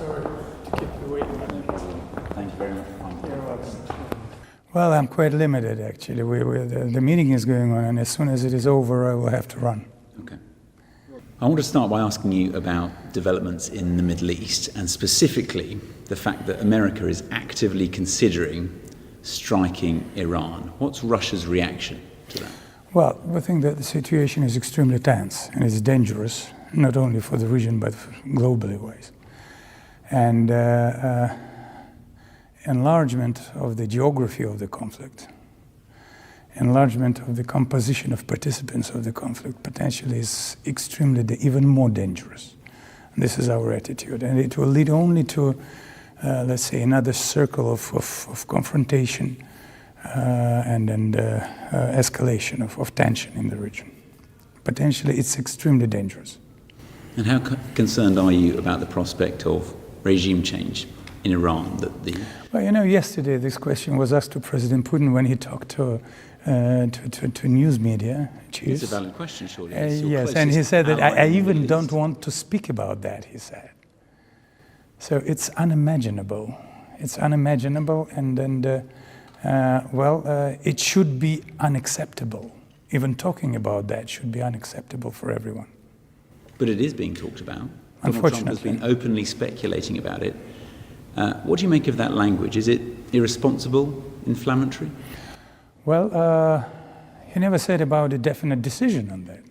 sorry to keep you waiting. Thank you very much. You're welcome. Well, I'm quite limited, actually. The meeting is going on, and as soon as it is over, I will have to run. Okay. I want to start by asking you about developments in the Middle East, and specifically the fact that America is actively considering striking Iran. What's Russia's reaction to that? Well, we think that the situation is extremely tense, and it's dangerous, not only for the region, but globally wise. And enlargement of the geography of the conflict, enlargement of the composition of participants of the conflict potentially is extremely, even more dangerous. This is our attitude, and it will lead only to, let's say, another circle of confrontation and escalation of tension in the region. Potentially, it's extremely dangerous. And how concerned are you about the prospect of regime change in Iran? Well, you know, yesterday this question was asked to President Putin when he talked to news media chiefs. It's a valid question, surely. Yes, and he said that I even don't want to speak about that, he said. So it's unimaginable. It's unimaginable, and it should be unacceptable. Even talking about that should be unacceptable for everyone. But it is being talked about. Unfortunately. Donald Trump has been openly speculating about it. What do you make of that language? Is it irresponsible, inflammatory? Well, he never said about a definite decision on that.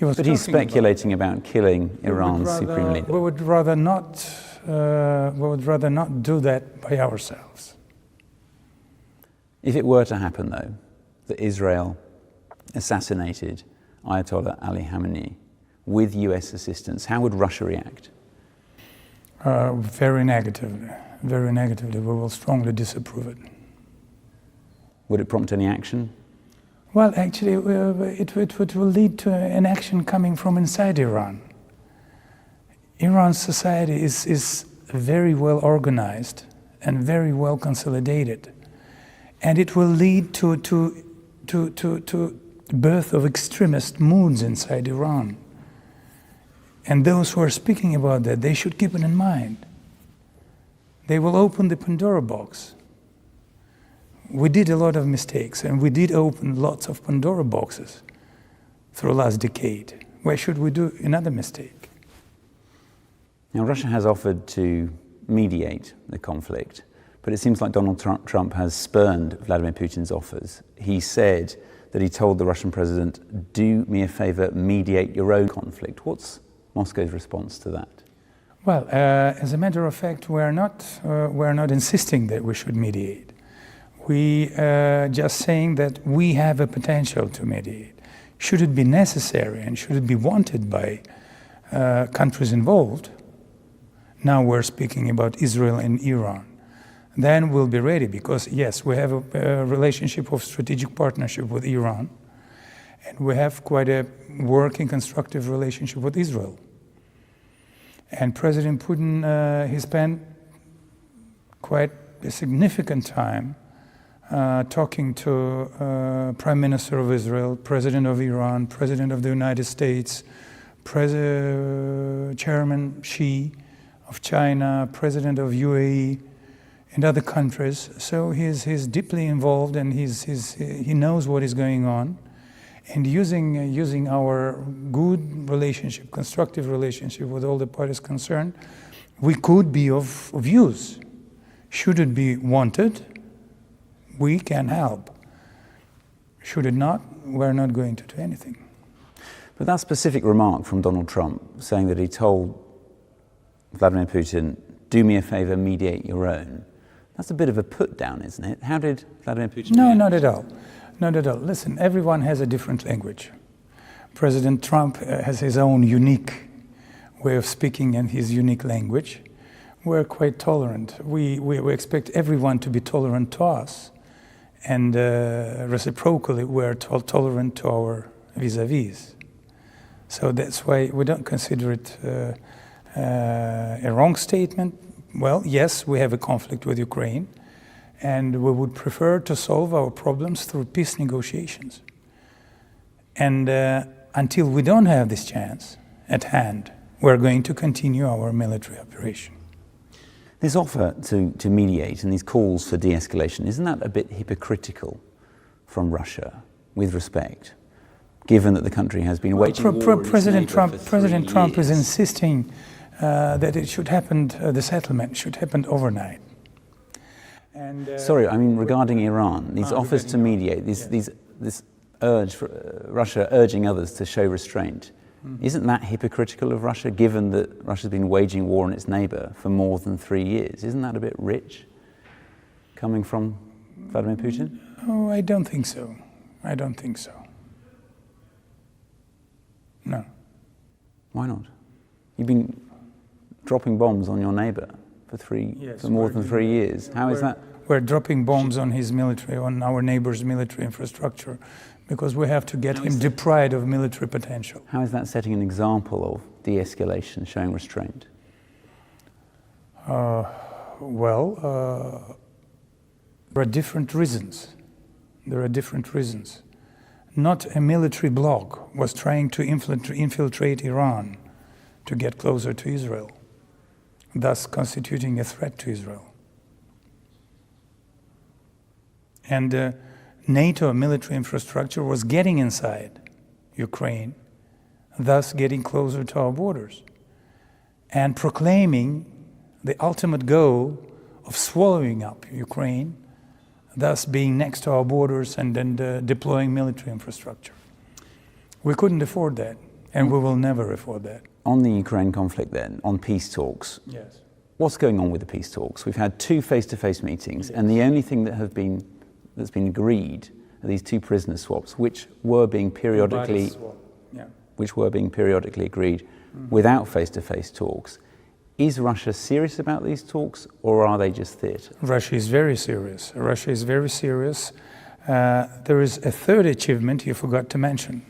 But he's speculating about killing Iran's supreme leader. We would rather not do that by ourselves. If it were to happen, though, that Israel assassinated Ayatollah Ali Khamenei with US assistance, how would Russia react? Very negatively. Very negatively. We will strongly disapprove it. Would it prompt any action? Well, actually, it will lead to an action coming from inside Iran. Iran's society is very well organized and very well consolidated, and it will lead to birth of extremist moods inside Iran. And those who are speaking about that, they should keep it in mind. They will open the Pandora box. We did a lot of mistakes, and we did open lots of Pandora boxes through the last decade. Why should we do another mistake? Now, Russia has offered to mediate the conflict, but it seems like Donald Trump has spurned Vladimir Putin's offers. He said that he told the Russian president, "Do me a favor, mediate your own conflict." What's Moscow's response to that? Well, as a matter of fact, we're not insisting that we should mediate. We just saying that we have a potential to mediate. Should it be necessary and should it be wanted by countries involved, now we're speaking about Israel and Iran, then we'll be ready, because yes, we have a relationship of strategic partnership with Iran, and we have quite a working, constructive relationship with Israel. And President Putin, he spent quite a significant time talking to Prime Minister of Israel, President of Iran, President of the United States, Chairman Xi of China, President of UAE, and other countries. So he's deeply involved, and he knows what is going on. And using our good relationship, constructive relationship with all the parties concerned, we could be of use. Should it be wanted, we can help. Should it not, we're not going to do anything. But that specific remark from Donald Trump, saying that he told Vladimir Putin, "Do me a favor, mediate your own," that's a bit of a put down, isn't it? How did Vladimir Putin No, react? not at all. Not at all. Listen, everyone has a different language. President Trump has his own unique way of speaking and his unique language. We're quite tolerant. We expect everyone to be tolerant to us. And reciprocally, we're tolerant to our vis-a-vis. So that's why we don't consider it a wrong statement. Well, yes, we have a conflict with Ukraine, and we would prefer to solve our problems through peace negotiations. And until we don't have this chance at hand, we're going to continue our military operation. This offer to mediate and these calls for de-escalation, isn't that a bit hypocritical from Russia, with respect, given that the country has been waging war with its President neighbour for 3 President Trump is years? insisting that it should happen, the settlement should happen overnight. And, Sorry, I mean regarding Iran, these offers to mediate, this urge, for, Russia urging others to show restraint, isn't that hypocritical of Russia, given that Russia's been waging war on its neighbour for more than 3 years? Isn't that a bit rich, coming from Vladimir Putin? Oh, I don't think so. I don't think so. No. Why not? You've been dropping bombs on your neighbour for more than 3 years. How is that? We're dropping bombs on his military, on our neighbor's military infrastructure, because we have to get him deprived of military potential. How is that setting an example of de-escalation, showing restraint? There are different reasons. There are different reasons. Not a military bloc was trying to infiltrate Iran to get closer to Israel, thus constituting a threat to Israel. And NATO military infrastructure was getting inside Ukraine, thus getting closer to our borders, and proclaiming the ultimate goal of swallowing up Ukraine, thus being next to our borders and then deploying military infrastructure. We couldn't afford that, and we will never afford that. On the Ukraine conflict then, on peace talks, Yes. what's going on with the peace talks? We've had 2 face-to-face meetings, and the only thing that's been agreed are these 2 prisoner swaps, which were being periodically agreed without face-to-face talks. Is Russia serious about these talks, or are they just theatre? Russia is very serious. Russia is very serious. There is a third achievement you forgot to mention: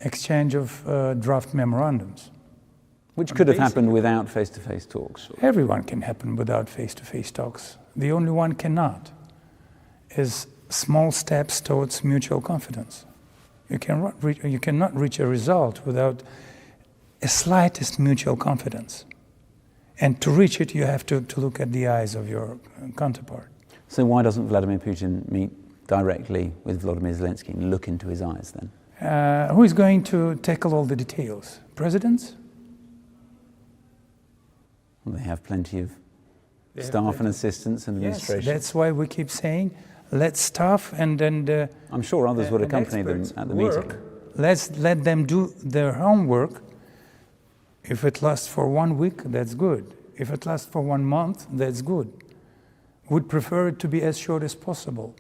exchange of draft memorandums. Which could have happened without face-to-face talks. Everyone can happen without face-to-face talks. The only one cannot is small steps towards mutual confidence. You cannot reach a result without a slightest mutual confidence. And to reach it, you have to look at the eyes of your counterpart. So why doesn't Vladimir Putin meet directly with Volodymyr Zelensky and look into his eyes then? Who is going to tackle all the details? Presidents? Well, they have plenty of staff and assistants and administration. Yes, that's why we keep saying, let's staff and I'm sure others would accompany them at the meeting. Let's let them do their homework. If it lasts for 1 week, that's good. If it lasts for 1 month, that's good. Would prefer it to be as short as possible.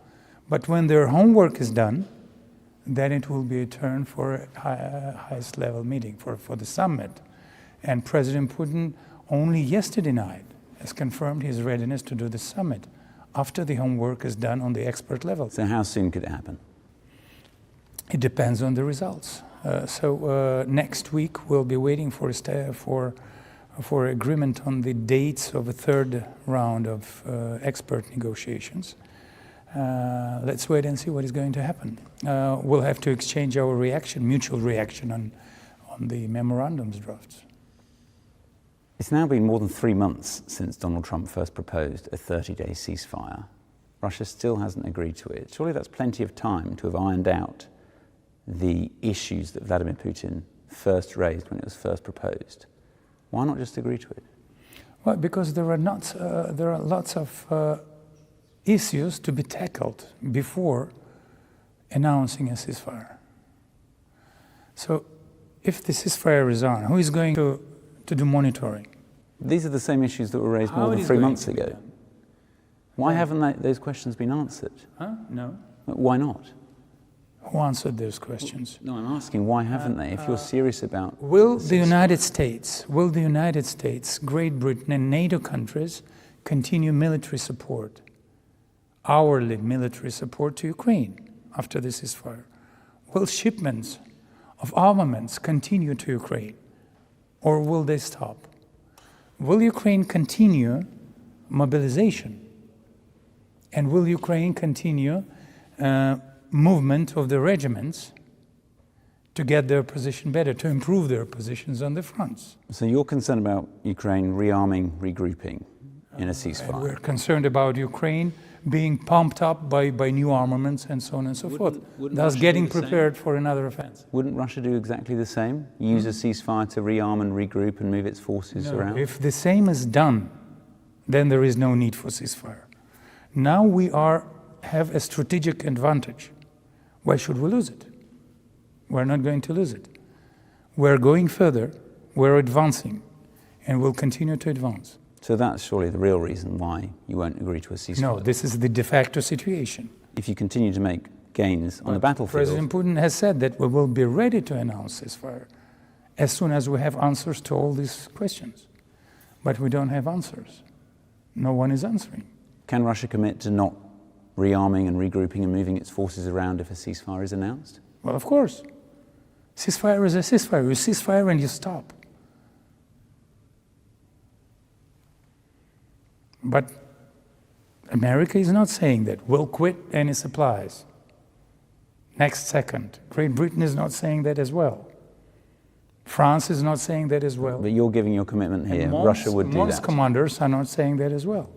But when their homework is done, then it will be a turn for a highest level meeting, for the summit. And President Putin only yesterday night has confirmed his readiness to do the summit after the homework is done on the expert level. So how soon could it happen? It depends on the results. Next week we'll be waiting for agreement on the dates of a third round of expert negotiations. Let's wait and see what is going to happen. We'll have to exchange our reaction, mutual reaction on the memorandums drafts. It's now been more than 3 months since Donald Trump first proposed a 30-day ceasefire. Russia still hasn't agreed to it. Surely that's plenty of time to have ironed out the issues that Vladimir Putin first raised when it was first proposed. Why not just agree to it? Well, because there are lots of issues to be tackled before announcing a ceasefire. So if the ceasefire is on, who is going to do monitoring? These are the same issues that were raised more than 3 months ago. Why haven't those questions been answered? No. Why not? Who answered those questions? No, I'm asking why haven't they? If you're serious about... Will the United States, Great Britain and NATO countries continue military support, hourly military support to Ukraine after the ceasefire? Will shipments of armaments continue to Ukraine, or will they stop? Will Ukraine continue mobilization? And will Ukraine continue movement of the regiments to get their position better, to improve their positions on the fronts. So you're concerned about Ukraine rearming, regrouping in a And ceasefire? we're concerned about Ukraine being pumped up by new armaments and so on and so forth, wouldn't thus Russia getting do the same? prepared for another offense. Wouldn't Russia do exactly the same? Use a ceasefire to rearm and regroup and move its forces No, around? if the same is done, then there is no need for ceasefire. Now we have a strategic advantage. Why should we lose it? We're not going to lose it. We're going further, we're advancing, and we'll continue to advance. So that's surely the real reason why you won't agree to a ceasefire. No, this is the de facto situation. If you continue to make gains on the battlefield, President Putin has said that we will be ready to announce ceasefire as soon as we have answers to all these questions. But we don't have answers. No one is answering. can Russia commit to not rearming and regrouping and moving its forces around if a ceasefire is announced? Well, of course. Ceasefire is a ceasefire. You ceasefire and you stop. But America is not saying that. We'll quit any supplies next second. Great Britain is not saying that as well. France is not saying that as well. But you're giving your commitment here. And Russia would do most that. commanders are not saying that as well.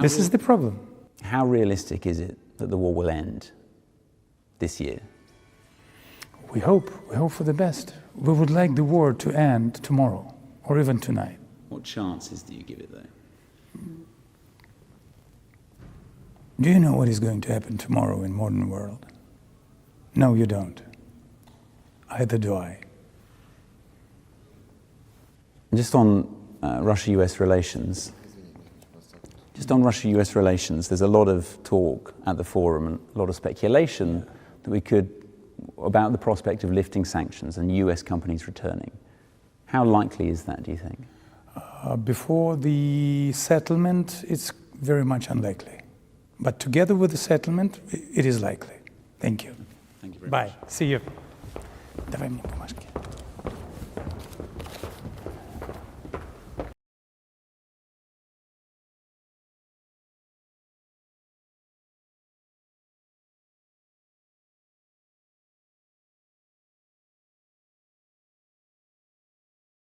This is the problem. How realistic is it that the war will end this year? We hope for the best. We would like the war to end tomorrow or even tonight. What chances do you give it, though? Do you know what is going to happen tomorrow in modern world? No, you don't. Either do I. Just on Russia-US relations, there's a lot of talk at the forum and a lot of speculation about the prospect of lifting sanctions and US companies returning. How likely is that, do you think? Before the settlement, it's very much unlikely. But together with the settlement, it is likely. Thank you. Thank you very Bye. much. See you. Давай мне бумажки.